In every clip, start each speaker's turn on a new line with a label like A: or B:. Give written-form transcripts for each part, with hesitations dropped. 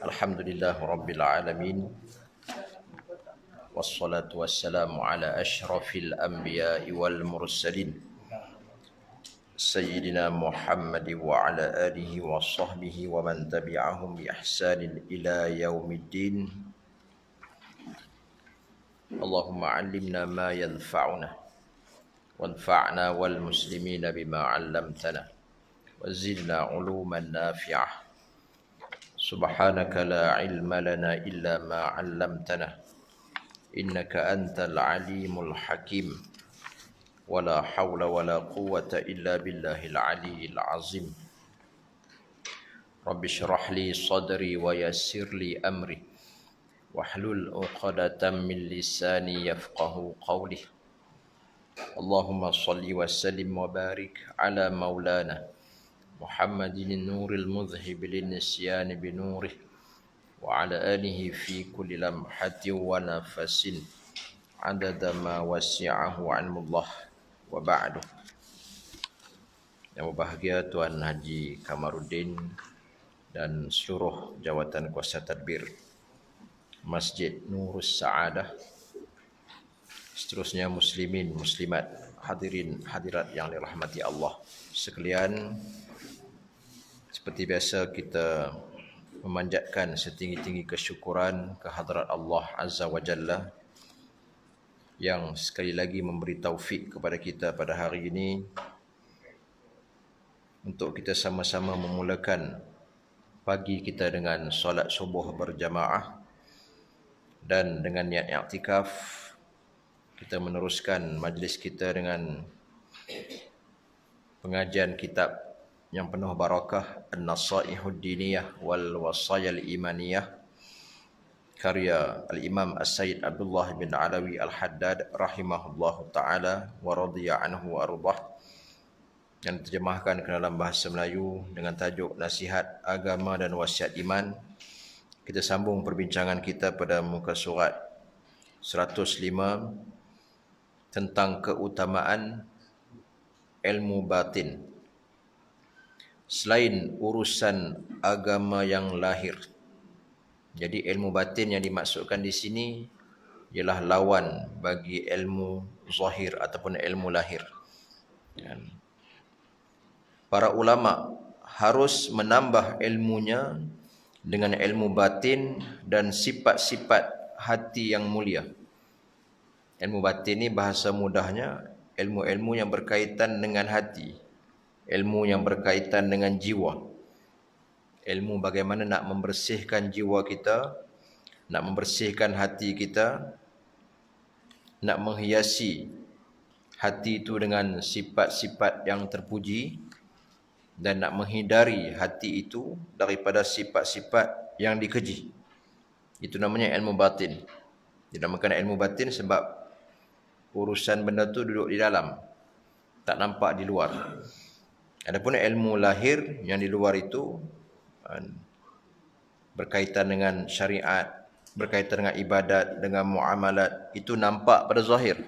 A: Alhamdulillah Rabbil Alamin. Wassalatu wassalamu ala ashrafil anbiya'i wal mursalin Sayyidina Muhammad wa ala alihi wa sahbihi wa man tabi'ahum bi ihsanin ila yaumiddin. Allahumma allimna ma yanfa'una wanfa'na wal muslimina bima 'allamtana wa zidna 'uluman nafi'ah. Subhanaka la ilma lana illa ma 'allamtana innaka antal alimul hakim. Wala hawla wala quwwata illa billahil aliyyil azim. Rabbi shrah li sadri wa yassir li amri wahlul 'uqdatam min lisani yafqahu qawli. Allahumma shalli wa sallim wa barik ala maulana Muhammadin nuril mudhhib lin nisyan bi nurih wa ala alihi fi kulli lamhatin wa nafasin adada ma wasi'ahu 'ilmullah wa ba'du. Yang berbahagia Tuan Haji Kamaruddin dan seluruh jawatan kuasa tadbir Masjid Nurus Saadah, seterusnya muslimin muslimat, hadirin hadirat yang dirahmati Allah sekalian. Seperti biasa kita memanjatkan setinggi-tinggi kesyukuran kehadrat Allah Azza wa Jalla yang sekali lagi memberi taufik kepada kita pada hari ini untuk kita sama-sama memulakan pagi kita dengan solat subuh berjamaah, dan dengan niat i'tikaf kita meneruskan majlis kita dengan pengajian kitab yang penuh barakah An-Nasaihud Diniyah wal Wasayal Imaniyah karya Al-Imam As-Sayyid Abdullah bin Alawi Al-Haddad rahimahullahu ta'ala wa radhiya anhu wa ardah, yang diterjemahkan ke dalam bahasa Melayu dengan tajuk Nasihat Agama dan Wasiat Iman. Kita sambung perbincangan kita pada muka surat 105 tentang keutamaan ilmu batin selain urusan agama yang lahir. Jadi ilmu batin yang dimaksudkan di sini ialah lawan bagi ilmu zahir ataupun ilmu lahir. Para ulama harus menambah ilmunya dengan ilmu batin dan sifat-sifat hati yang mulia. Ilmu batin ni bahasa mudahnya ilmu-ilmu yang berkaitan dengan hati, ilmu yang berkaitan dengan jiwa, ilmu bagaimana nak membersihkan jiwa kita, nak membersihkan hati kita, nak menghiasi hati itu dengan sifat-sifat yang terpuji, dan nak menghindari hati itu daripada sifat-sifat yang dikeji. Itu namanya ilmu batin. Dinamakan ilmu batin sebab urusan benda tu duduk di dalam, tak nampak di luar. Adapun ilmu lahir yang di luar itu berkaitan dengan syariat, berkaitan dengan ibadat, dengan muamalat, itu nampak pada zahir.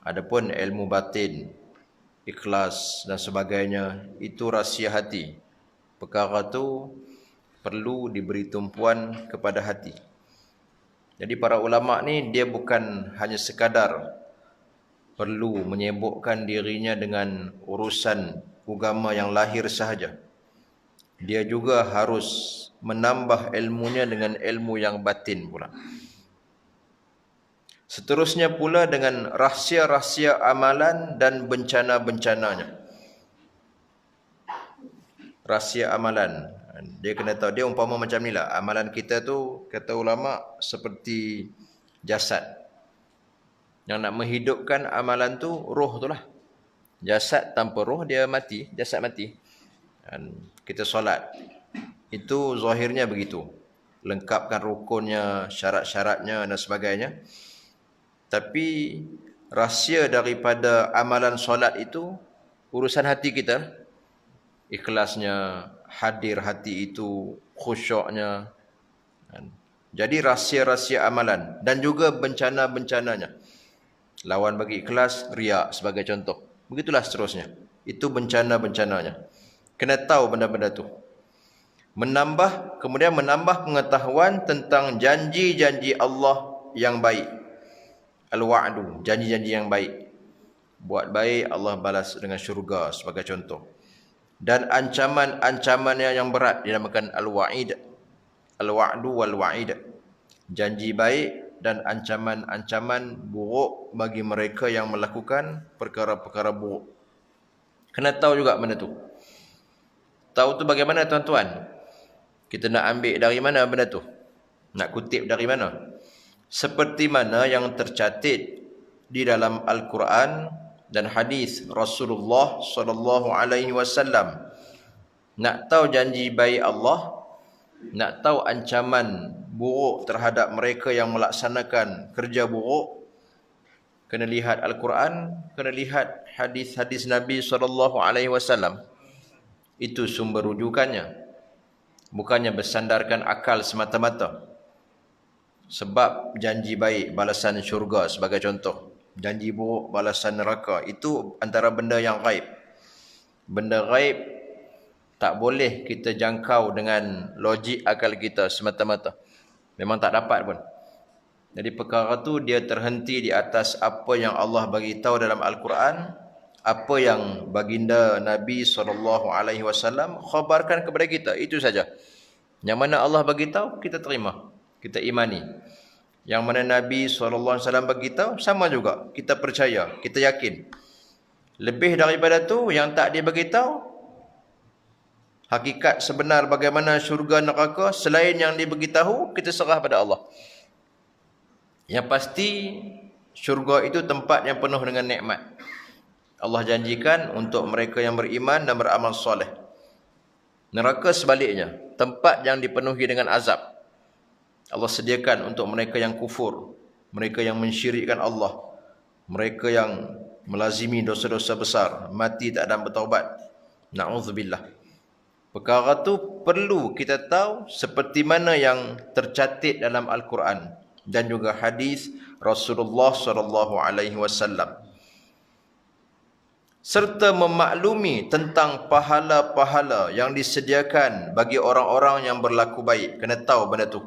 A: Adapun ilmu batin, ikhlas dan sebagainya, itu rahsia hati. Perkara tu perlu diberi tumpuan kepada hati. Jadi para ulama ni dia bukan hanya sekadar perlu menyibukkan dirinya dengan urusan agama yang lahir sahaja. Dia juga harus menambah ilmunya dengan ilmu yang batin pula. Seterusnya pula dengan rahsia-rahsia amalan dan bencana-bencananya. Rahsia amalan, dia kena tahu, dia umpama macam ni lah. Amalan kita tu, kata ulama, seperti jasad. Yang nak menghidupkan amalan tu roh tu lah. Jasad tanpa roh dia mati, jasad mati. Dan kita solat, itu zahirnya begitu, lengkapkan rukunnya, syarat-syaratnya dan sebagainya. Tapi rahsia daripada amalan solat itu urusan hati kita, ikhlasnya, hadir hati itu, khusyuknya. Jadi rahsia-rahsia amalan dan juga bencana-bencananya. Lawan bagi ikhlas, riak sebagai contoh. Begitulah seterusnya. Itu bencana-bencananya. Kena tahu benda-benda tu. Kemudian menambah pengetahuan tentang janji-janji Allah yang baik. Al-wa'du, janji-janji yang baik. Buat baik, Allah balas dengan syurga sebagai contoh. Dan ancaman-ancamannya yang berat dinamakan al-wa'id. Al-wa'du wal-wa'id. Janji baik dan ancaman-ancaman buruk bagi mereka yang melakukan perkara-perkara buruk. Kena tahu juga benda tu. Tahu tu bagaimana tuan-tuan? Kita nak ambil dari mana benda tu? Nak kutip dari mana? Seperti mana yang tercatat di dalam Al-Quran dan hadis Rasulullah sallallahu alaihi wasallam. Nak tahu janji baik Allah, nak tahu ancaman buruk terhadap mereka yang melaksanakan kerja buruk, kena lihat Al-Quran, kena lihat hadis-hadis Nabi sallallahu alaihi wasallam. Itu sumber rujukannya. Bukannya bersandarkan akal semata-mata. Sebab janji baik balasan syurga sebagai contoh, janji buruk balasan neraka, itu antara benda yang gaib. Benda gaib tak boleh kita jangkau dengan logik akal kita semata-mata. Memang tak dapat pun. Jadi perkara tu dia terhenti di atas apa yang Allah bagi tahu dalam Al-Quran, apa yang baginda Nabi SAW khabarkan kepada kita, itu saja. Yang mana Allah bagi tahu, kita terima, kita imani. Yang mana Nabi SAW bagi tahu, sama juga, kita percaya, kita yakin. Lebih daripada tu, yang tak dia bagi tahu, hakikat sebenar bagaimana syurga neraka, selain yang dia bagi tahu, kita serah pada Allah. Yang pasti, syurga itu tempat yang penuh dengan nikmat. Allah janjikan untuk mereka yang beriman dan beramal soleh. Neraka sebaliknya, tempat yang dipenuhi dengan azab. Allah sediakan untuk mereka yang kufur, mereka yang mensyirikkan Allah, mereka yang melazimi dosa-dosa besar, mati tak ada bertaubat. Na'udzubillah. Perkara tu perlu kita tahu seperti mana yang tercatat dalam Al-Quran dan juga hadis Rasulullah SAW. Serta memaklumi tentang pahala-pahala yang disediakan bagi orang-orang yang berlaku baik. Kena tahu benda tu.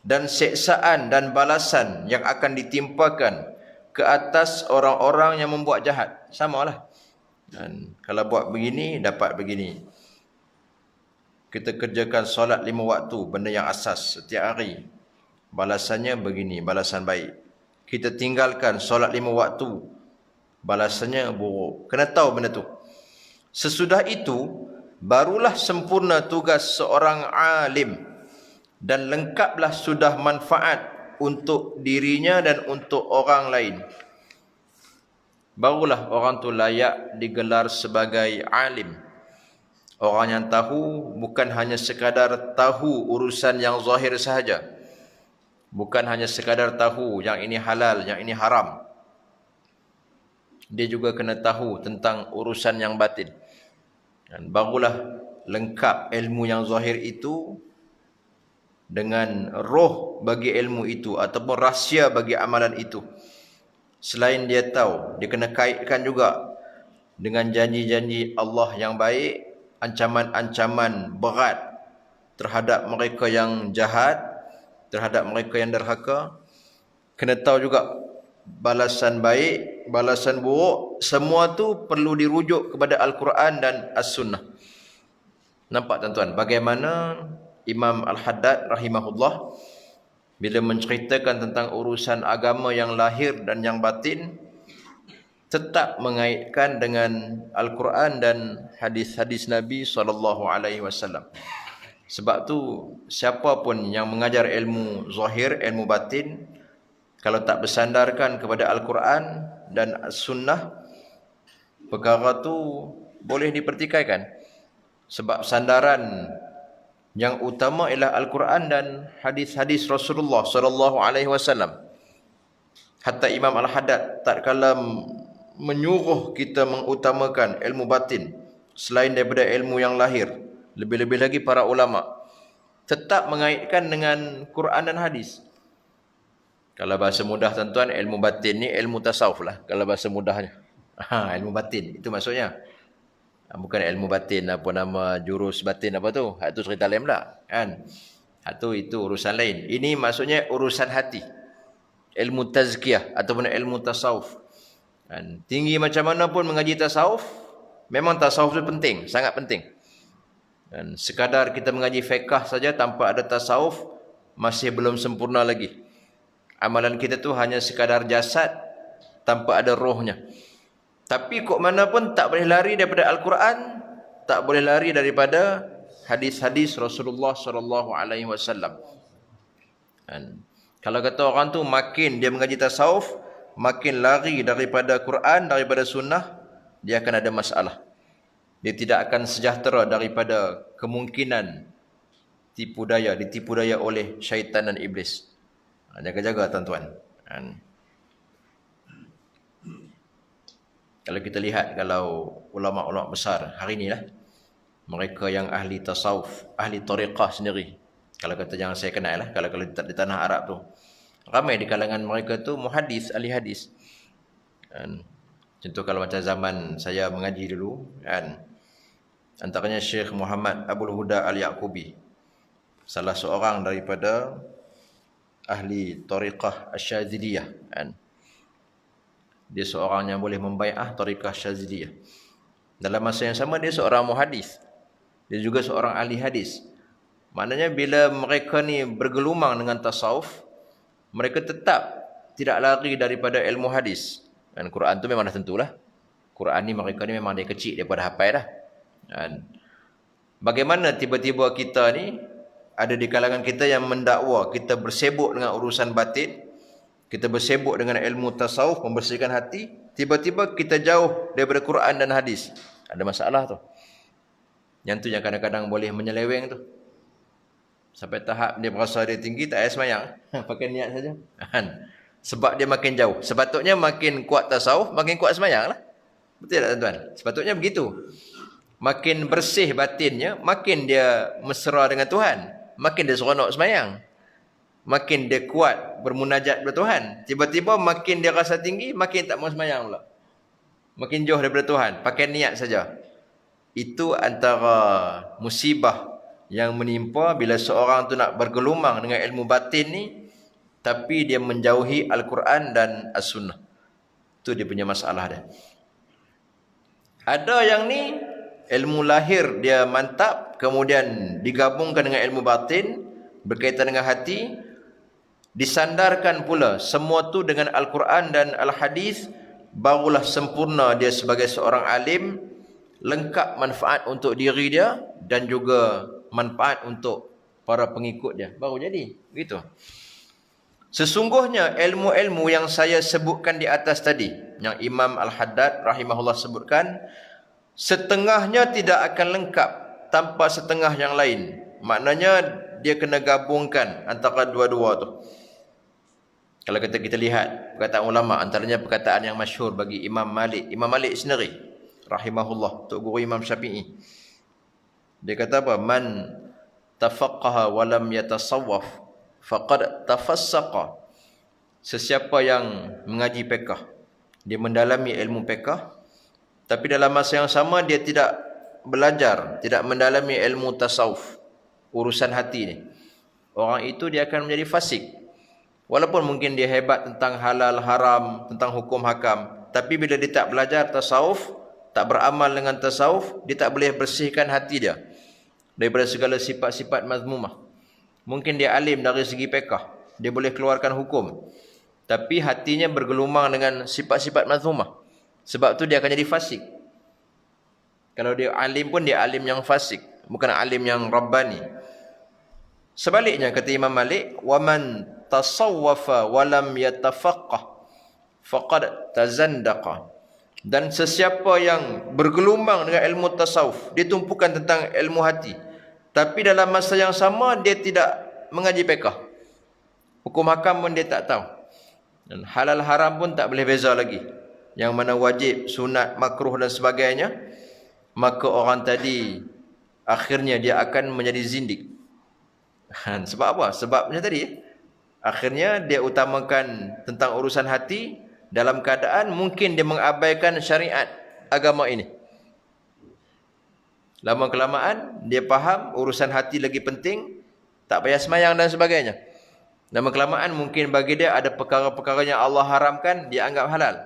A: Dan seksaan dan balasan yang akan ditimpakan ke atas orang-orang yang membuat jahat. Samalah. Dan kalau buat begini, dapat begini. Kita kerjakan solat 5 waktu, benda yang asas setiap hari. Balasannya begini, balasan baik. Kita tinggalkan solat 5 waktu, balasannya buruk. Kena tahu benda tu. Sesudah itu, barulah sempurna tugas seorang alim dan lengkaplah sudah manfaat untuk dirinya dan untuk orang lain. Barulah orang tu layak digelar sebagai alim. Orang yang tahu bukan hanya sekadar tahu urusan yang zahir sahaja. Bukan hanya sekadar tahu yang ini halal, yang ini haram. Dia juga kena tahu tentang urusan yang batin. Dan barulah lengkap ilmu yang zahir itu dengan roh bagi ilmu itu ataupun rahsia bagi amalan itu. Selain dia tahu, dia kena kaitkan juga dengan janji-janji Allah yang baik, ancaman-ancaman berat terhadap mereka yang jahat, terhadap mereka yang derhaka. Kena tahu juga balasan baik, balasan buruk, semua tu perlu dirujuk kepada Al-Quran dan As-Sunnah. Nampak tuan-tuan bagaimana Imam Al-Haddad rahimahullah bila menceritakan tentang urusan agama yang lahir dan yang batin, tetap mengaitkan dengan Al-Quran dan hadis-hadis Nabi SAW. Sebab tu siapa pun yang mengajar ilmu zahir, ilmu batin, kalau tak bersandarkan kepada Al-Quran dan As-Sunnah, perkara tu boleh dipertikaikan. Sebab sandaran yang utama ialah Al-Quran dan hadis-hadis Rasulullah SAW. Hatta Imam Al-Haddad tak kala menyuruh kita mengutamakan ilmu batin selain daripada ilmu yang lahir. Lebih-lebih lagi para ulama tetap mengaitkan dengan Quran dan hadis. Kalau bahasa mudah tuan-tuan, ilmu batin ni ilmu tasawuf lah. Kalau bahasa mudahnya. Ilmu batin, itu maksudnya. Bukan ilmu batin, apa nama jurus batin apa tu? Hak tu cerita lain pula, kan? Hak tu itu urusan lain. Ini maksudnya urusan hati. Ilmu tazkiyah ataupun ilmu tasawuf. Kan? Tinggi macam mana pun mengaji tasawuf, memang tasawuf itu penting, sangat penting. Dan sekadar kita mengaji fiqh saja tanpa ada tasawuf masih belum sempurna lagi. Amalan kita tu hanya sekadar jasad tanpa ada rohnya. Tapi kok mana pun tak boleh lari daripada Al-Quran, tak boleh lari daripada hadis-hadis Rasulullah sallallahu alaihi wasallam. Kalau kata orang tu makin dia mengaji tasawuf, makin lari daripada Quran, daripada sunnah, dia akan ada masalah. Dia tidak akan sejahtera daripada kemungkinan ditipu daya oleh syaitan dan iblis. Jaga-jaga tuan-tuan. Kalau kita lihat, kalau ulama-ulama besar hari ni lah, mereka yang ahli tasawuf, ahli tariqah sendiri, kalau kata jangan saya kenal lah, kalau di tanah Arab tu, ramai di kalangan mereka tu muhadis, ahli hadis. Contoh kalau macam zaman saya mengaji dulu, kan, antaranya Syekh Muhammad Abdul Huda Al-Yaqubi, salah seorang daripada ahli tariqah Asyadziliyah, kan. Dia seorang yang boleh membai'ah tariqah Syadziliyah. Dalam masa yang sama dia seorang muhadis. Dia juga seorang ahli hadis. Maknanya bila mereka ni bergelumang dengan tasawuf, mereka tetap tidak lari daripada ilmu hadis. Dan Quran tu memang dah tentulah. Quran ni mereka ni memang dia kecil daripada hafal dah. Dan bagaimana tiba-tiba kita ni ada di kalangan kita yang mendakwa kita bersibuk dengan urusan batin, kita bersibuk dengan ilmu tasawuf, membersihkan hati, tiba-tiba kita jauh daripada Quran dan hadis. Ada masalah tu. Yang tu yang kadang-kadang boleh menyeleweng tu. Sampai tahap dia berasa dia tinggi, tak payah semayang. Pakai niat saja. Sebab dia makin jauh. Sepatutnya makin kuat tasawuf, makin kuat semayang lah. Betul tak tuan-tuan? Sepatutnya begitu. Makin bersih batinnya, makin dia mesra dengan Tuhan. Makin dia seronok semayang. Makin dia kuat bermunajat kepada Tuhan. Tiba-tiba makin dia rasa tinggi, makin tak mau semayang pula. Makin jauh daripada Tuhan. Pakai niat saja. Itu antara musibah yang menimpa bila seorang tu nak bergelumang dengan ilmu batin ni, tapi dia menjauhi Al-Quran dan As-Sunnah. Itu dia punya masalah dia. Ada yang ni ilmu lahir dia mantap, kemudian digabungkan dengan ilmu batin berkaitan dengan hati, disandarkan pula semua tu dengan Al-Quran dan Al-Hadis, barulah sempurna dia sebagai seorang alim, lengkap manfaat untuk diri dia dan juga manfaat untuk para pengikut dia. Baru jadi. Begitu. Sesungguhnya ilmu-ilmu yang saya sebutkan di atas tadi, yang Imam Al-Haddad rahimahullah sebutkan, setengahnya tidak akan lengkap tanpa setengah yang lain. Maknanya dia kena gabungkan antara dua-dua tu. Kalau kita lihat perkataan ulama, antaranya perkataan yang masyhur bagi Imam Malik. Imam Malik sendiri rahimahullah, tok guru Imam Syafi'i. Dia kata apa? Man tafaqqaha wa lam yatasawwaf faqad tafassaqa. Sesiapa yang mengaji fiqh, dia mendalami ilmu fiqh, tapi dalam masa yang sama dia tidak belajar, tidak mendalami ilmu tasawuf, urusan hati ni, orang itu dia akan menjadi fasik. Walaupun mungkin dia hebat tentang halal haram, tentang hukum hakam, tapi bila dia tak belajar tasawuf, tak beramal dengan tasawuf, dia tak boleh bersihkan hati dia daripada segala sifat-sifat mazmumah. Mungkin dia alim dari segi fiqh, dia boleh keluarkan hukum, tapi hatinya bergelumang dengan sifat-sifat mazmumah. Sebab tu dia akan jadi fasik. Kalau dia alim pun dia alim yang fasik, bukan alim yang rabbani. Sebaliknya kata Imam Malik, wa man tasawwafa wa lam yatafaqqah faqad tazandaqa. Dan sesiapa yang bergelumang dengan ilmu tasawuf, dia tumpukan tentang ilmu hati, tapi dalam masa yang sama dia tidak mengaji fiqh, hukum hakam pun dia tak tahu, dan halal haram pun tak boleh beza lagi, yang mana wajib, sunat, makruh dan sebagainya, maka orang tadi akhirnya dia akan menjadi zindik. Sebab apa? Sebabnya tadi, akhirnya dia utamakan tentang urusan hati dalam keadaan mungkin dia mengabaikan syariat agama ini. Lama kelamaan dia faham urusan hati lagi penting, tak payah semayang dan sebagainya. Lama kelamaan mungkin bagi dia ada perkara-perkara yang Allah haramkan, dia anggap halal.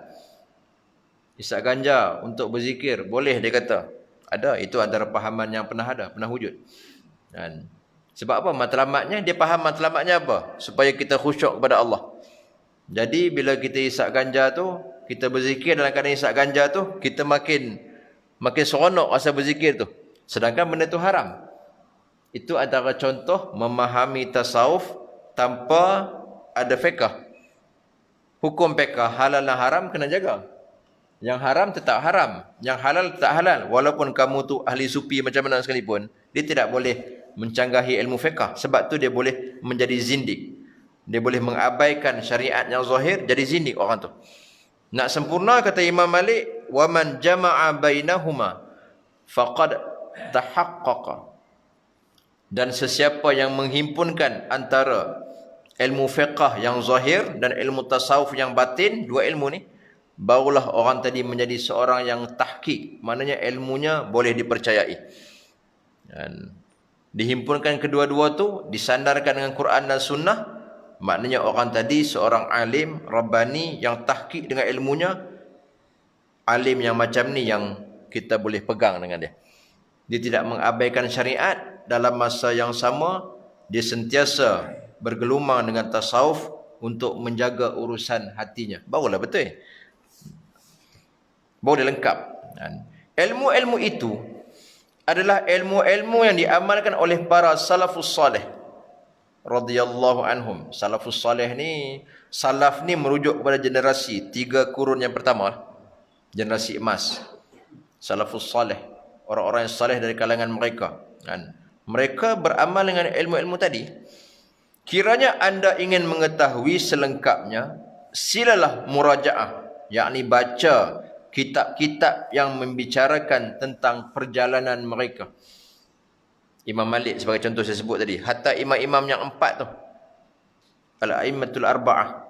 A: Isap ganja untuk berzikir, boleh dia kata. Ada, itu antara pahaman yang pernah wujud. Dan sebab apa? Matlamatnya, dia faham matlamatnya apa? Supaya kita khusyuk kepada Allah. Jadi bila kita isap ganja tu, kita berzikir dalam keadaan isap ganja tu, kita makin seronok rasa berzikir tu. Sedangkan benda tu haram. Itu antara contoh memahami tasawuf tanpa ada fiqh. Hukum fiqh halal dan haram kena jaga. Yang haram tetap haram, yang halal tetap halal. Walaupun kamu tu ahli sufi macam mana sekalipun, dia tidak boleh mencanggahi ilmu fiqh. Sebab tu dia boleh menjadi zindik. Dia boleh mengabaikan syariat yang zahir, jadi zindik orang tu. Nak sempurna kata Imam Malik, wa man jama'a bainahuma faqad tahaqqaqa. Dan sesiapa yang menghimpunkan antara ilmu fiqh yang zahir dan ilmu tasawuf yang batin, dua ilmu ni, barulah orang tadi menjadi seorang yang tahqiq, maknanya ilmunya boleh dipercayai. Dan dihimpunkan kedua-dua tu, disandarkan dengan Quran dan Sunnah, maknanya orang tadi seorang alim Rabbani yang tahqiq dengan ilmunya. Alim yang macam ni yang kita boleh pegang dengan dia. Dia tidak mengabaikan syariat, dalam masa yang sama dia sentiasa bergelumang dengan tasawuf untuk menjaga urusan hatinya. Barulah betul. Baru dia lengkap. Ilmu-ilmu itu adalah ilmu-ilmu yang diamalkan oleh para salafus salih radhiyallahu anhum. Salafus salih ni, salaf ni merujuk kepada generasi 3 kurun yang pertama, generasi emas. Salafus salih, orang-orang yang salih dari kalangan mereka. Mereka beramal dengan ilmu-ilmu tadi. Kiranya anda ingin mengetahui selengkapnya, silalah murajaah, yakni baca kitab-kitab yang membicarakan tentang perjalanan mereka. Imam Malik sebagai contoh saya sebut tadi. Hatta imam-imam yang 4 tu, Al-A'immatul Arba'ah,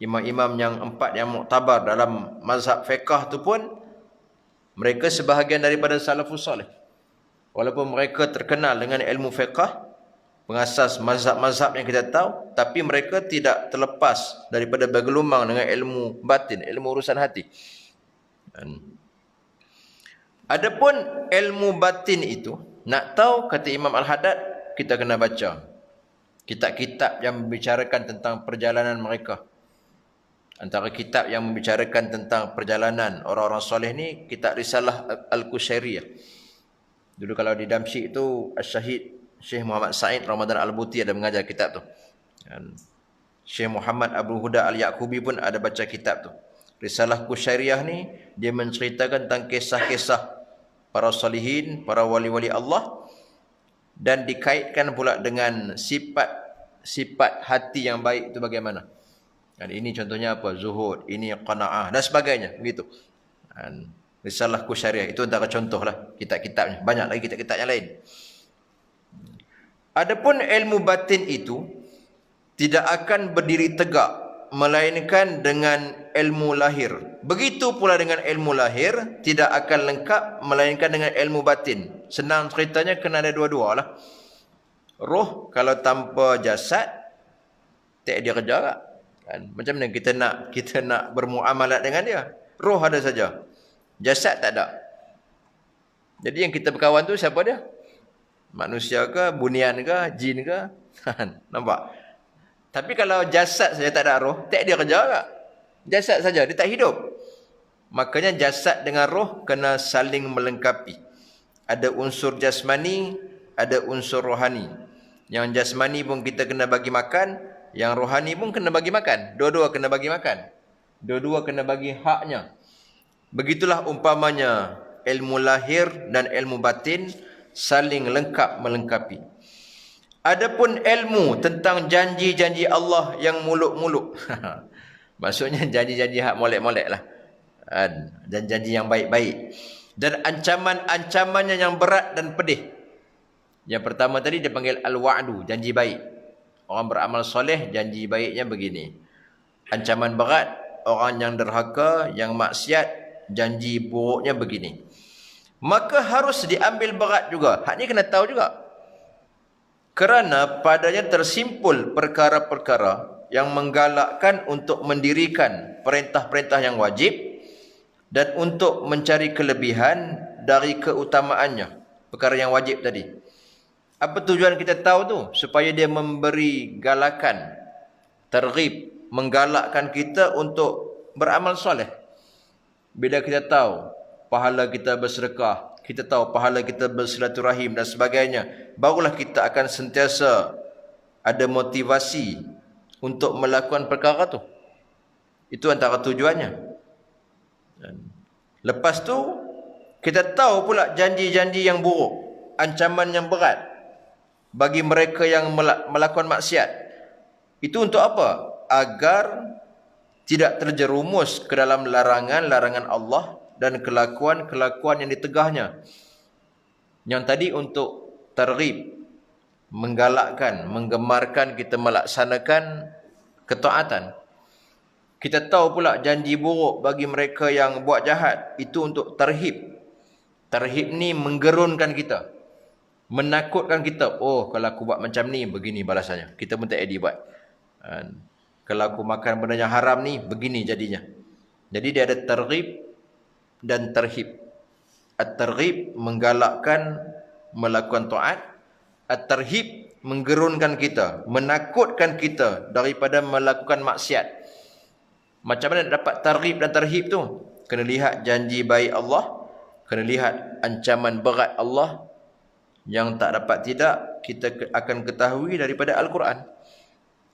A: imam-imam yang 4 yang muktabar dalam mazhab fiqh tu pun, mereka sebahagian daripada salafus salih. Walaupun mereka terkenal dengan ilmu fiqh, pengasas mazhab-mazhab yang kita tahu, tapi mereka tidak terlepas daripada bergelumang dengan ilmu batin, ilmu urusan hati. Adapun ilmu batin itu, nak tahu, kata Imam Al-Haddad, kita kena baca kitab-kitab yang membicarakan tentang perjalanan mereka. Antara kitab yang membicarakan tentang perjalanan orang-orang soleh ni, kitab Risalah Al-Qushairiyah. Dulu kalau di Damsyik itu, Syahid Syekh Muhammad Said Ramadan Al-Buti ada mengajar kitab tu. Syekh Muhammad Abdul Huda Al-Yaqubi pun ada baca kitab tu. Risalah Qushairiyah ni, dia menceritakan tentang kisah-kisah para salihin, para wali-wali Allah, dan dikaitkan pula dengan sifat hati yang baik itu bagaimana. Dan ini contohnya apa? Zuhud, ini qanaah dan sebagainya, begitu. Risalah Qushairiyah itu antara contohlah kitab-kitabnya. Banyak lagi kitab-kitab yang lain. Adapun ilmu batin itu tidak akan berdiri tegak melainkan dengan ilmu lahir. Begitu pula dengan ilmu lahir tidak akan lengkap melainkan dengan ilmu batin. Senang ceritanya kena ada dua-dua lah. Roh kalau tanpa jasad, tak dia kerja tak? Macam mana kita nak bermuamalat dengan dia? Roh ada saja, jasad tak ada. Jadi yang kita berkawan tu siapa dia? Manusia ke, bunian ke, jin ke? Nampak? Tapi kalau jasad saja tak ada roh, tak dia kerja tak? Jasad saja, dia tak hidup. Makanya jasad dengan roh kena saling melengkapi. Ada unsur jasmani, ada unsur rohani. Yang jasmani pun kita kena bagi makan, yang rohani pun kena bagi makan. Dua-dua kena bagi makan. Dua-dua kena bagi haknya. Begitulah umpamanya ilmu lahir dan ilmu batin saling lengkap melengkapi. Adapun ilmu tentang janji-janji Allah yang muluk-muluk. Maksudnya janji-janji hak molek-molek lah. Dan janji yang baik-baik. Dan ancaman-ancamannya yang berat dan pedih. Yang pertama tadi dia panggil al-wa'du, janji baik. Orang beramal soleh, janji baiknya begini. Ancaman berat, orang yang derhaka, yang maksiat, janji buruknya begini. maka harus diambil berat juga. Hak ni kena tahu juga. Kerana padanya tersimpul perkara-perkara yang menggalakkan untuk mendirikan perintah-perintah yang wajib dan untuk mencari kelebihan dari keutamaannya. Perkara yang wajib tadi. Apa tujuan kita tahu tu? Supaya dia memberi galakan, targhib, menggalakkan kita untuk beramal soleh. Bila kita tahu pahala kita bersedekah, kita tahu pahala kita bersilaturahim dan sebagainya, barulah kita akan sentiasa ada motivasi untuk melakukan perkara tu. Itu antara tujuannya. Lepas tu, kita tahu pula janji-janji yang buruk, ancaman yang berat bagi mereka yang melakukan maksiat. Itu untuk apa? Agar tidak terjerumus ke dalam larangan-larangan Allah dan kelakuan-kelakuan yang ditegahnya. Yang tadi untuk targhib, menggalakkan, menggemarkan kita melaksanakan ketaatan. Kita tahu pula janji buruk bagi mereka yang buat jahat. Itu untuk tarhib. Tarhib ni menggerunkan kita, menakutkan kita. Oh, kalau aku buat macam ni, begini balasannya. Kita pun tak ada buat. Kalau aku makan benda yang haram ni, begini jadinya. Jadi dia ada targhib dan tarhib. At-targhib menggalakkan melakukan taat. At-tarhib menggerunkan kita, menakutkan kita daripada melakukan maksiat. Macam mana nak dapat targhib dan tarhib tu? Kena lihat janji baik Allah, kena lihat ancaman berat Allah yang tak dapat tidak kita akan ketahui daripada Al-Quran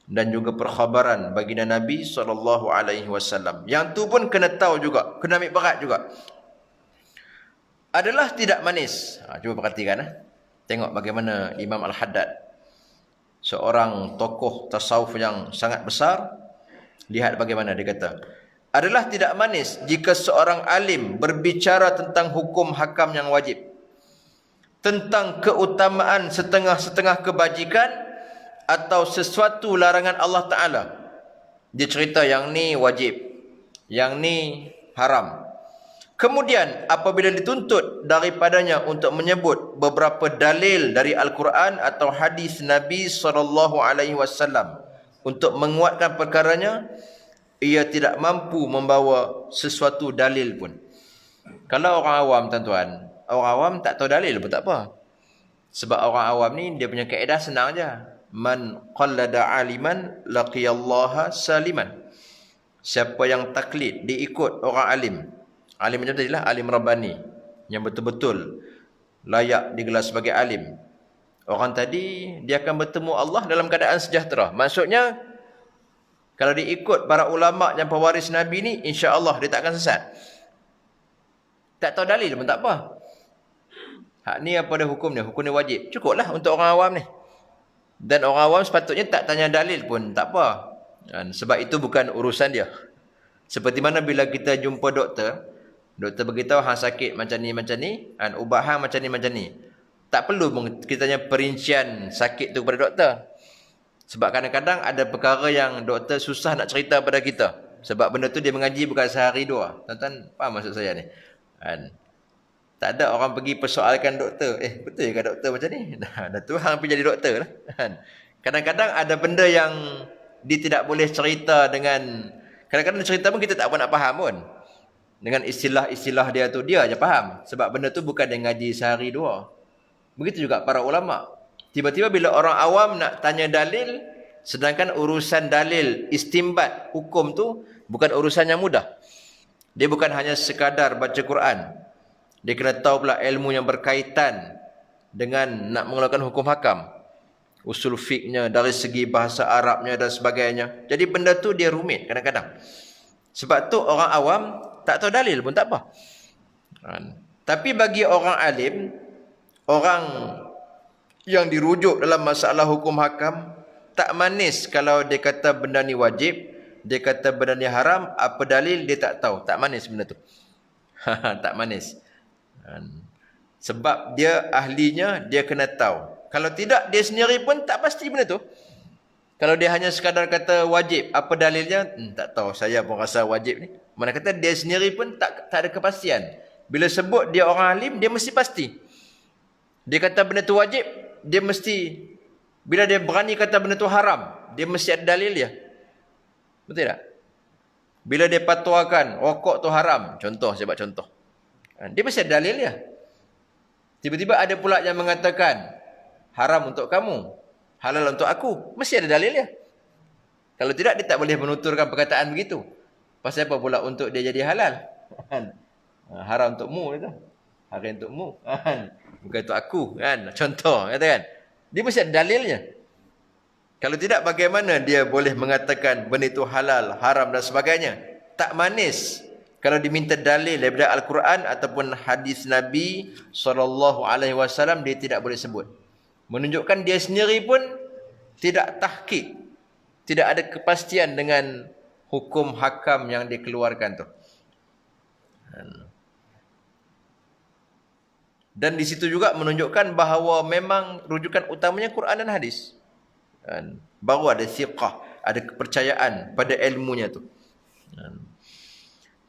A: dan juga perkhabaran baginda Nabi SAW. Yang tu pun kena tahu juga, kena ambil berat juga. Adalah tidak manis. Cuba perhatikan. Tengok bagaimana Imam Al-Haddad, seorang tokoh tasawuf yang sangat besar. Lihat bagaimana dia kata. Adalah tidak manis jika seorang alim berbicara tentang hukum hakam yang wajib, tentang keutamaan setengah-setengah kebajikan atau sesuatu larangan Allah Ta'ala. Dia cerita yang ni wajib, yang ni haram. Kemudian apabila dituntut daripadanya untuk menyebut beberapa dalil dari Al-Quran atau hadis Nabi SAW untuk menguatkan perkaranya, ia tidak mampu membawa sesuatu dalil pun. Kalau orang awam, tuan-tuan, orang awam tak tahu dalil pun tak apa. Sebab orang awam ni dia punya kaedah senang je. Man qallada aliman laqiyallaha saliman. Siapa yang taklid, diikut orang alim. Alim macam tadi lah, alim Rabbani, yang betul-betul layak digelar sebagai alim. Orang tadi, dia akan bertemu Allah dalam keadaan sejahtera. Maksudnya, kalau dia ikut para ulama yang pewaris Nabi ni, insya-Allah dia tak akan sesat. Tak tahu dalil pun tak apa. Hak ni apa dia hukum dia? Hukum dia wajib. Cukuplah untuk orang awam ni. Dan orang awam sepatutnya tak tanya dalil pun tak apa. Sebab itu bukan urusan dia. Seperti mana bila kita jumpa doktor, doktor beritahu hang sakit macam ni, ubat hang macam ni. Tak perlu kita tanya perincian sakit tu kepada doktor. Sebab kadang-kadang ada perkara yang doktor susah nak cerita pada kita. Sebab benda tu dia mengaji bukan sehari dua. Tuan-tuan faham maksud saya ni? Tak ada orang pergi persoalkan doktor. Betul ke doktor macam ni? Dah tu hang pergi jadi doktor lah. Kadang-kadang ada benda yang dia tidak boleh cerita dengan... Kadang-kadang cerita pun kita tak apa nak faham pun. Dengan istilah-istilah dia tu, dia je faham. Sebab benda tu bukan dia ngaji sehari dua. Begitu juga para ulama. Tiba-tiba bila orang awam nak tanya dalil, sedangkan urusan dalil istimbat hukum tu bukan urusan yang mudah. Dia bukan hanya sekadar baca Quran. Dia kena tahu pula ilmu yang berkaitan dengan nak mengeluarkan hukum hakam. Usul fiqhnya, dari segi bahasa Arabnya dan sebagainya. Jadi benda tu dia rumit kadang-kadang. Sebab tu orang awam tak tahu dalil pun tak apa. Tapi bagi orang alim, orang yang dirujuk dalam masalah hukum hakam, tak manis kalau dia kata benda ni wajib, dia kata benda ni haram, apa dalil dia tak tahu. Tak manis benda tu. Tak manis. Sebab dia ahlinya, dia kena tahu. Kalau tidak, dia sendiri pun tak pasti benda tu. Kalau dia hanya sekadar kata wajib, apa dalilnya? Tak tahu, saya pun rasa wajib ni. Mana kata dia sendiri pun tak ada kepastian. Bila sebut dia orang alim, dia mesti pasti. Dia kata benda tu wajib, dia mesti, bila dia berani kata benda tu haram, dia mesti ada dalil dia. Betul tak? Bila dia fatwakan rokok tu haram, contoh, saya buat contoh. Dia mesti ada dalil dia. Tiba-tiba ada pula yang mengatakan haram untuk kamu, halal untuk aku, mesti ada dalil dia. Kalau tidak, dia tak boleh menuturkan perkataan begitu. Pasal apa pula untuk dia jadi halal? Haram untukmu itu. Haram untukmu. Bukan untuk aku. Contoh, kata kan. Dia mesti ada dalilnya. Kalau tidak, bagaimana dia boleh mengatakan benda itu halal, haram dan sebagainya? Tak manis. Kalau diminta dalil daripada Al-Quran ataupun hadis Nabi SAW, dia tidak boleh sebut. Menunjukkan dia sendiri pun tidak tahqiq. Tidak ada kepastian dengan hukum hakam yang dikeluarkan tu. Dan di situ juga menunjukkan bahawa memang rujukan utamanya Quran dan hadis. Baru ada thiqah, ada kepercayaan pada ilmunya tu.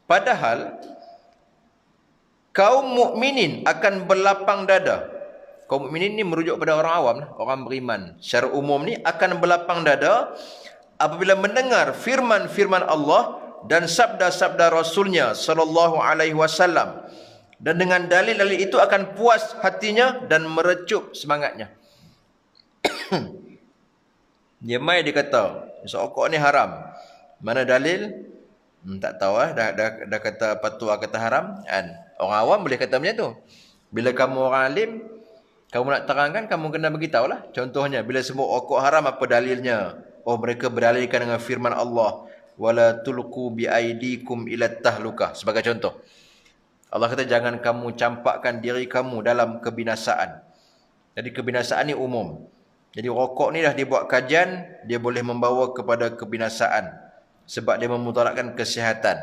A: Padahal kaum mukminin akan berlapang dada. Kaum mukminin ni merujuk pada orang awam, orang beriman. Secara umum ni akan berlapang dada apabila mendengar firman-firman Allah dan sabda-sabda Rasulnya sallallahu alaihi wasallam. Dan dengan dalil-dalil itu akan puas hatinya dan merecup semangatnya. Dia mai dia kata, rokok ni haram. Mana dalil? Tak tahu dah kata fatwa kata haram kan. Orang awam boleh kata macam tu. Bila kamu orang alim, kamu nak terangkan, kamu kena beritahulah. Contohnya bila sebut rokok haram, apa dalilnya? Oh, mereka berdalilkan dengan firman Allah, wala tulqu bi aidikum ila tahlukah, sebagai contoh. Allah kata jangan kamu campakkan diri kamu dalam kebinasaan. Jadi kebinasaan ni umum. Jadi rokok ni dah dibuat kajian, dia boleh membawa kepada kebinasaan sebab dia memudaratkan kesihatan.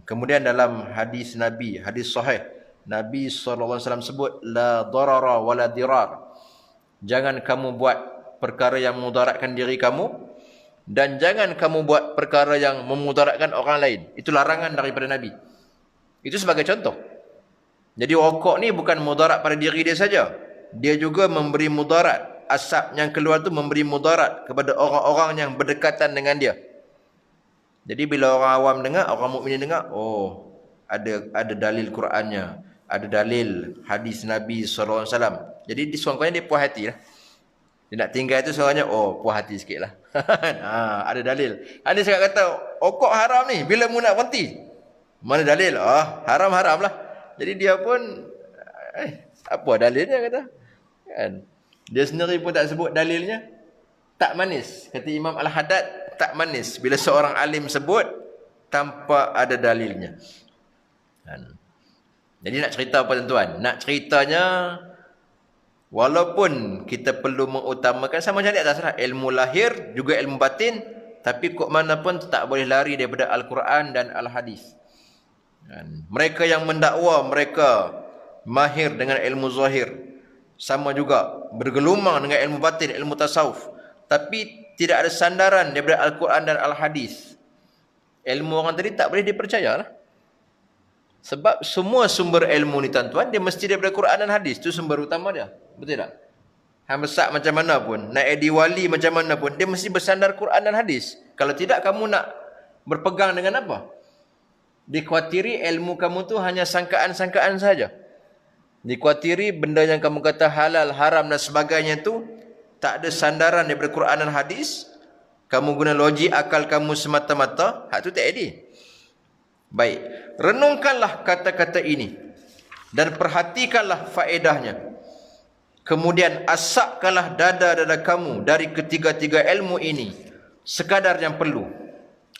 A: Kemudian dalam hadis Nabi, hadis sahih, Nabi SAW sebut la darara wala dirar. Jangan kamu buat perkara yang memudaratkan diri kamu dan jangan kamu buat perkara yang memudaratkan orang lain. Itu larangan daripada Nabi. Itu sebagai contoh. Jadi rokok ni bukan mudarat pada diri dia saja. Dia juga memberi mudarat. Asap yang keluar tu memberi mudarat kepada orang-orang yang berdekatan dengan dia. Jadi bila orang awam dengar, orang mukmin dengar, oh, ada dalil Qurannya, ada dalil hadis Nabi SAW. Jadi sekurang-kurangnya dia puas hati lah. Dia nak tinggal tu seorangnya, oh, puas hati sikit lah. Ada dalil. Ada cakap kata, rokok haram ni, bila mu nak berhenti? Mana dalil? Haram-haram lah. Jadi dia pun, apa dalilnya kata? Kan? Dia sendiri pun tak sebut dalilnya. Tak manis. Kata Imam Al-Haddad, tak manis. Bila seorang alim sebut, tanpa ada dalilnya. Kan? Jadi nak cerita apa tuan-tuan? Nak ceritanya, walaupun kita perlu mengutamakan, sama macam di atas lah, ilmu lahir, juga ilmu batin, tapi kok mana pun tak boleh lari daripada Al-Quran dan Al-Hadis. Mereka yang mendakwa mereka mahir dengan ilmu zahir, sama juga bergelumang dengan ilmu batin, ilmu tasawuf, tapi tidak ada sandaran daripada Al-Quran dan Al-Hadis. Ilmu orang tadi tak boleh dipercayalah. Sebab semua sumber ilmu ni tuan-tuan, dia mesti daripada Quran dan Hadis. Itu sumber utama dia. Betul tak? Hang besar macam mana pun, nak jadi wali macam mana pun, dia mesti bersandar Quran dan Hadis. Kalau tidak, kamu nak berpegang dengan apa? Dikhawatiri ilmu kamu tu hanya sangkaan-sangkaan saja. Dikhawatiri benda yang kamu kata halal, haram dan sebagainya tu tak ada sandaran daripada Quran dan Hadis. Kamu guna logik akal kamu semata-mata, hak tu tak ada. Baik, renungkanlah kata-kata ini dan perhatikanlah faedahnya. Kemudian asapkanlah dada-dada kamu dari ketiga-tiga ilmu ini sekadar yang perlu.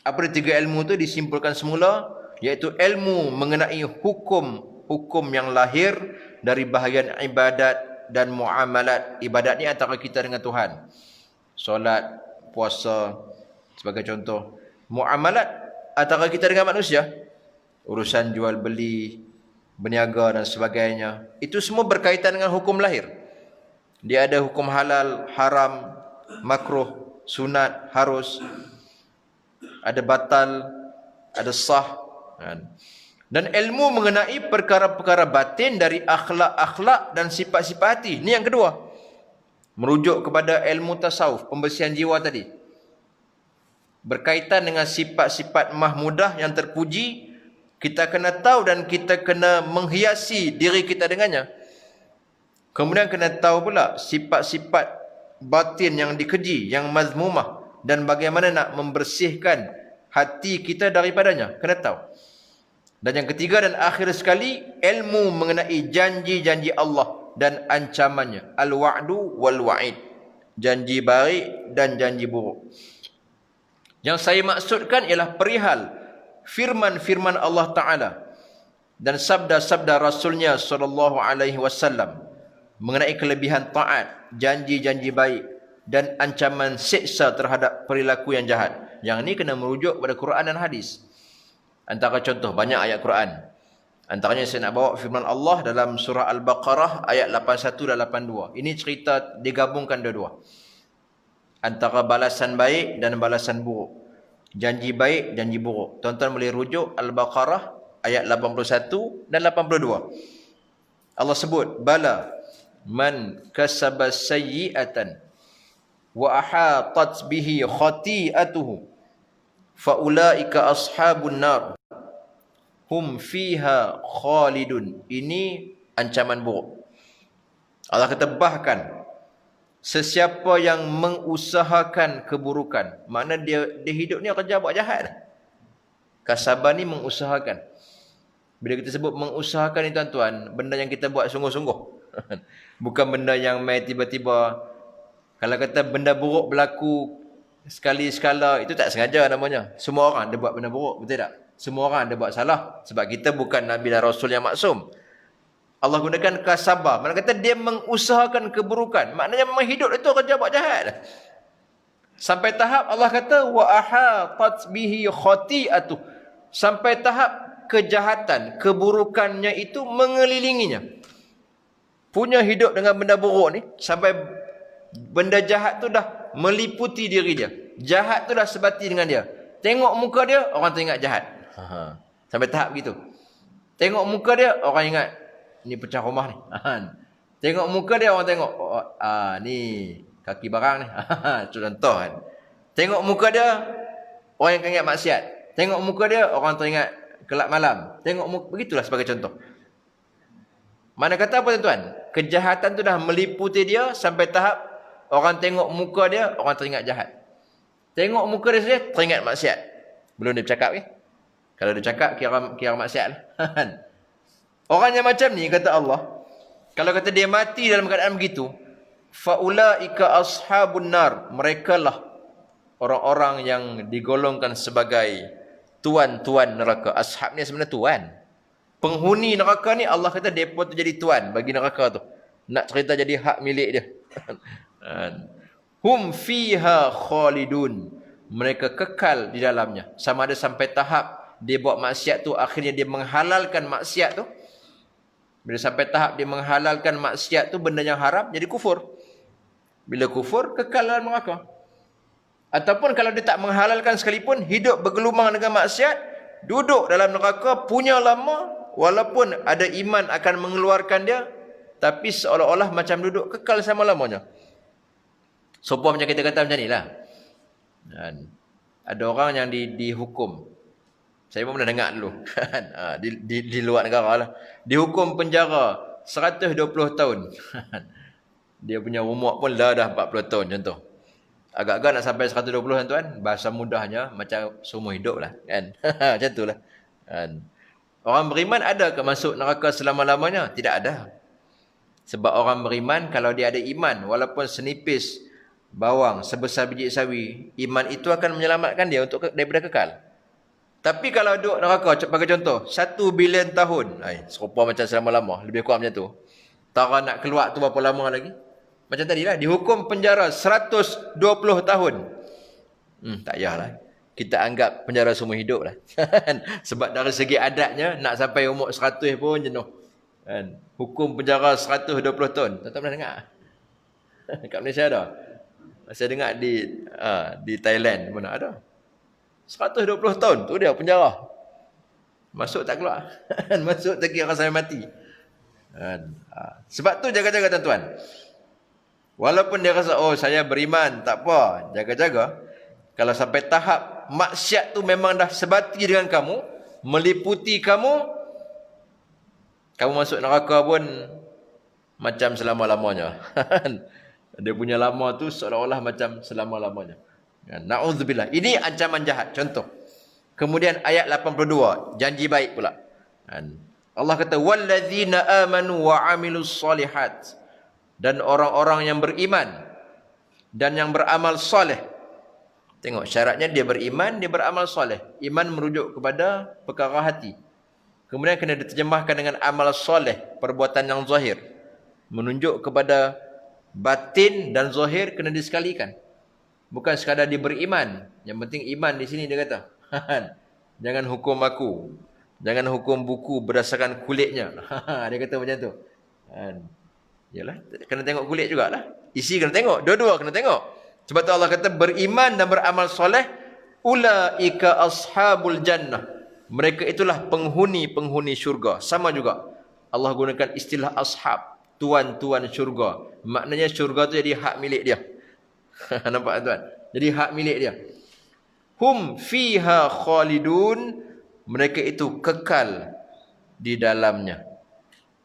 A: Apa tiga ilmu tu disimpulkan semula, iaitu ilmu mengenai hukum yang lahir dari bahagian ibadat dan muamalat. Ibadat ni antara kita dengan Tuhan. Solat, puasa sebagai contoh. Muamalat antara kita dengan manusia. Urusan jual beli, berniaga dan sebagainya. Itu semua berkaitan dengan hukum lahir. Dia ada hukum halal, haram, makruh, sunat, harus. Ada batal, ada sah. Dan ilmu mengenai perkara-perkara batin dari akhlak-akhlak dan sifat-sifat hati. Ini yang kedua. Merujuk kepada ilmu tasawuf, pembersihan jiwa tadi. Berkaitan dengan sifat-sifat mahmudah yang terpuji, kita kena tahu dan kita kena menghiasi diri kita dengannya. Kemudian kena tahu pula sifat-sifat batin yang dikeji, yang mazmumah, dan bagaimana nak membersihkan hati kita daripadanya. Kena tahu. Dan yang ketiga dan akhir sekali, ilmu mengenai janji-janji Allah dan ancamannya. Al-wa'du wal-wa'id. Janji baik dan janji buruk. Yang saya maksudkan ialah perihal firman-firman Allah Ta'ala dan sabda-sabda Rasulnya SAW mengenai kelebihan taat, janji-janji baik dan ancaman siksa terhadap perilaku yang jahat. Yang ini kena merujuk pada Quran dan hadis. Antara contoh, banyak ayat Quran. Antaranya saya nak bawa firman Allah dalam surah Al-Baqarah ayat 81 dan 82. Ini cerita digabungkan dua-dua. Antara balasan baik dan balasan buruk. Janji baik, janji buruk. Tuan-tuan boleh rujuk Al-Baqarah ayat 81 dan 82. Allah sebut, bala man kasaba sayyi'atan wa ahatat bihi khati'atuhu faulaika ashabun nar hum fiha khalidun. Ini ancaman buruk. Allah kata bahkan sesiapa yang mengusahakan keburukan, makna dia hidup ni kerja buat jahat. Kasabah ni mengusahakan. Bila kita sebut mengusahakan ni tuan-tuan, benda yang kita buat sungguh-sungguh. Bukan benda yang main tiba-tiba. Kalau kata benda buruk berlaku sekali-sekala, itu tak sengaja namanya. Semua orang ada buat benda buruk, betul tak? Semua orang ada buat salah. Sebab kita bukan Nabi dan Rasul yang maksum. Allah gunakan kasabah. Mana kata dia mengusahakan keburukan. Maknanya memang hidup itu kerja buat jahat. Sampai tahap Allah kata wa ahatat bihi khati'atuh. Sampai tahap kejahatan, keburukannya itu mengelilinginya. Punya hidup dengan benda buruk ni sampai benda jahat tu dah meliputi diri dia. Jahat tu dah sebati dengan dia. Tengok muka dia, orang teringat jahat. Sampai tahap gitu. Tengok muka dia, orang ingat ni pecah rumah ni. Tengok muka dia, orang tengok ni kaki barang ni. Contoh kan. Tengok muka dia, orang yang ingat maksiat. Tengok muka dia, orang teringat kelab malam. Tengok muka, begitulah sebagai contoh. Mana kata apa tuan-tuan? Kejahatan tu dah meliputi dia sampai tahap orang tengok muka dia, orang teringat jahat. Tengok muka dia saja, teringat maksiat. Belum dia bercakap ke? Kalau dia cakap, kira maksiat lah. Orang yang macam ni, kata Allah, kalau kata dia mati dalam keadaan begitu, faulaika ashabun nar. Mereka lah orang-orang yang digolongkan sebagai tuan-tuan neraka. Ashab ni sebenarnya tuan. Penghuni neraka ni Allah kata mereka tu jadi tuan bagi neraka tu. Nak cerita jadi hak milik dia. Hum fiha khalidun. Mereka kekal di dalamnya. Sama ada sampai tahap dia buat maksiat tu, akhirnya dia menghalalkan maksiat tu. Bila sampai tahap dia menghalalkan maksiat tu, benda yang haram, jadi kufur. Bila kufur, kekal dalam neraka. Ataupun kalau dia tak menghalalkan sekalipun, hidup bergelumang dengan maksiat, duduk dalam neraka, punya lama, walaupun ada iman akan mengeluarkan dia, tapi seolah-olah macam duduk kekal selama-lamanya. Sopo macam kita kata macam ni lah. Ada orang yang dihukum. Saya pun pernah dengar dulu. di luar negara lah. Dihukum penjara 120 tahun. Dia punya umur pun dah 40 tahun contoh. Agak-agak nak sampai 120 tuan, bahasa mudahnya macam seumur hidup lah. Kan? Macam tu lah. Orang beriman ada ke masuk neraka selama-lamanya? Tidak ada. Sebab orang beriman, kalau dia ada iman, walaupun senipis bawang, sebesar biji sawi, iman itu akan menyelamatkan dia untuk daripada kekal. Tapi kalau duduk neraka, bagi contoh, 1 bilion tahun, serupa macam selama-lama, lebih kurang macam tu. Tara nak keluar tu berapa lama lagi? Macam tadi lah, dihukum penjara 120 tahun. Tak payahlah. Kita anggap penjara seumur hidup lah. Sebab dari segi adatnya, nak sampai umur 100 pun jenuh. Hukum penjara 120 tahun. Tak pernah dengar? Kat Malaysia ada. Saya dengar di Thailand pun ada. 120 tahun tu dia penjara. Masuk tak keluar. Masuk tak kira sampai mati. Sebab tu jaga-jaga tuan-tuan. Walaupun dia rasa, oh saya beriman, tak apa, jaga-jaga. Kalau sampai tahap maksiat tu memang dah sebati dengan kamu, meliputi kamu, kamu masuk neraka pun macam selama-lamanya. Dia punya lama tu seolah-olah macam selama-lamanya. Na'udzubillah. Ini ancaman jahat, contoh. Kemudian ayat 82, janji baik pula. Allah kata, walladzina amanu wa amilus solihat. Dan orang-orang yang beriman dan yang beramal soleh. Tengok syaratnya dia beriman, dia beramal soleh. Iman merujuk kepada perkara hati. Kemudian kena diterjemahkan dengan amal soleh, perbuatan yang zahir. Menunjuk kepada batin dan zahir kena disekalikan. Bukan sekadar dia beriman. Yang penting iman di sini dia kata. Jangan hukum aku. Jangan hukum buku berdasarkan kulitnya. Dia kata macam tu. Yalah, kena tengok kulit jugalah. Isi kena tengok, dua-dua kena tengok. Sebab tu Allah kata beriman dan beramal soleh, ulaika ashabul jannah. Mereka itulah penghuni-penghuni syurga. Sama juga. Allah gunakan istilah ashab, tuan-tuan syurga. Maknanya syurga tu jadi hak milik dia. Nampak tuan? Jadi hak milik dia. Hum fiha khalidun. Mereka itu kekal di dalamnya.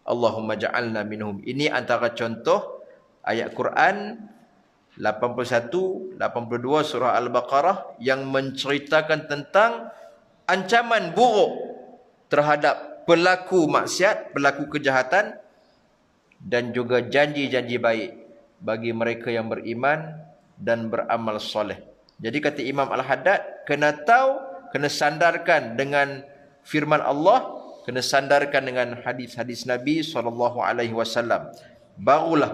A: Allahumma ja'alna minhum. Ini antara contoh ayat Quran 81, 82 surah Al-Baqarah yang menceritakan tentang ancaman buruk terhadap pelaku maksiat, pelaku kejahatan, dan juga janji-janji baik bagi mereka yang beriman dan beramal soleh. Jadi kata Imam Al-Haddad, kena tahu, kena sandarkan dengan firman Allah, kena sandarkan dengan hadis-hadis Nabi SAW. Barulah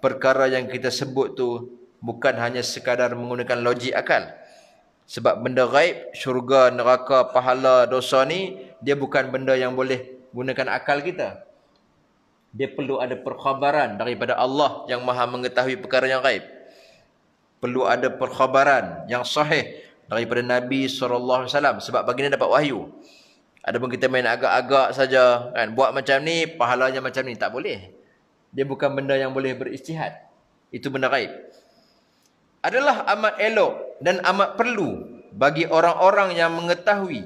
A: perkara yang kita sebut tu bukan hanya sekadar menggunakan logik akal. Sebab benda gaib, syurga, neraka, pahala, dosa ni, dia bukan benda yang boleh gunakan akal kita. Dia perlu ada perkhabaran daripada Allah yang maha mengetahui perkara yang gaib. Perlu ada perkhabaran yang sahih daripada Nabi SAW. Sebab baginda dapat wahyu. Adapun kita main agak-agak saja, kan, buat macam ni, pahalanya macam ni, tak boleh. Dia bukan benda yang boleh beristihad. Itu benda gaib. Adalah amat elok dan amat perlu bagi orang-orang yang mengetahui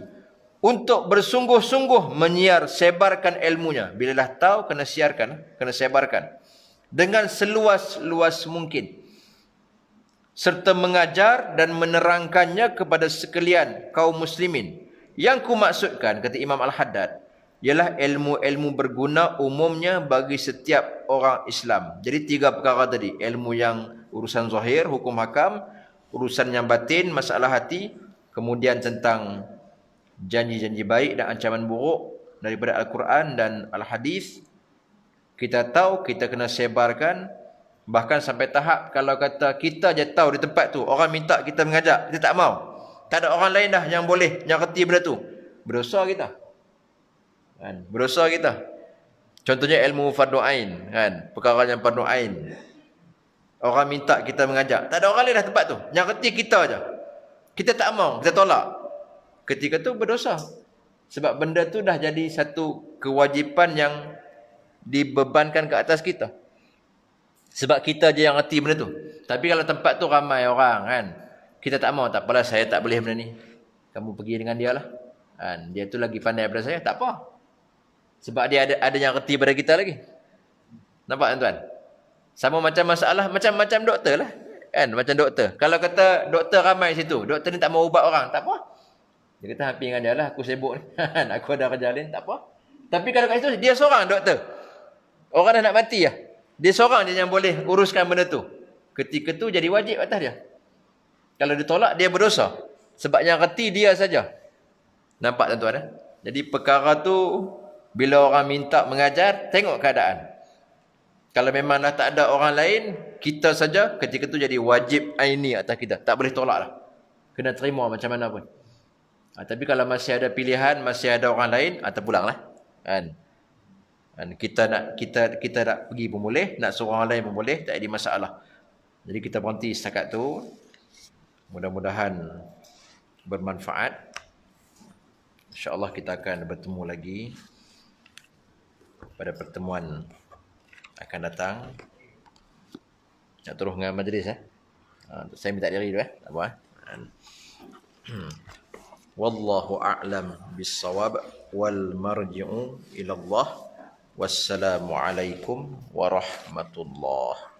A: untuk bersungguh-sungguh menyiar, sebarkan ilmunya. Bila dah tahu, kena siarkan, kena sebarkan dengan seluas-luas mungkin, serta mengajar dan menerangkannya kepada sekalian kaum muslimin. Yang ku maksudkan, kata Imam Al-Haddad, ialah ilmu-ilmu berguna umumnya bagi setiap orang Islam. Jadi 3 perkara tadi. Ilmu yang urusan zahir, hukum hakam. Urusan yang batin, masalah hati. Kemudian tentang janji-janji baik dan ancaman buruk daripada Al-Quran dan Al-Hadis. Kita tahu, kita kena sebarkan. Bahkan sampai tahap kalau kata kita je tahu di tempat tu, orang minta kita mengajak, kita tak mau. Tak ada orang lain dah yang boleh, yang reti benda tu. Berdosa kita. Kan? Berdosa kita. Contohnya ilmu fardu ain, kan? Perkara yang fardu ain. Orang minta kita mengajak. Tak ada orang lain dah tempat tu. Yang reti kita aja. Kita tak mau, kita tolak. Ketika tu berdosa. Sebab benda tu dah jadi satu kewajipan yang dibebankan ke atas kita. Sebab kita je yang reti benda tu. Tapi kalau tempat tu ramai orang, kan? Kita tak mau, tak apalah, saya tak boleh benda ni. Kamu pergi dengan dia lah. Kan? Dia tu lagi pandai daripada saya, tak apa. Sebab dia ada yang reti pada kita lagi. Nampak tuan-tuan? Sama macam masalah, macam doktor lah. Kan? Macam doktor. Kalau kata doktor ramai situ, doktor ni tak mau ubat orang, tak apa. Dia kata, hampir dengan dia lah, aku sibuk ni. Aku ada kerja lain, tak apa. Tapi kalau kat situ, dia seorang doktor. Orang dah nak mati lah. Dia seorang je yang boleh uruskan benda tu. Ketika tu jadi wajib atas dia. Kalau ditolak, dia berdosa. Sebab yang reti dia saja. Nampak tuan-tuan? Jadi perkara tu, bila orang minta mengajar, tengok keadaan. Kalau memang dah tak ada orang lain, kita saja, ketika tu jadi wajib aini atas kita. Tak boleh tolak lah. Kena terima macam mana pun. Tapi kalau masih ada pilihan, masih ada orang lain, terpulanglah. Kan? Kita nak pergi pun boleh, nak suruh orang lain pun boleh, tak ada masalah. Jadi kita berhenti setakat tu. Mudah-mudahan bermanfaat. InsyaAllah kita akan bertemu lagi pada pertemuan akan datang. Nak terus dengan majlis saya minta diri dulu tak apa. Wallahu a'lam bis-shawab wal marji'u ila Allah. Wassalamu alaikum warahmatullahi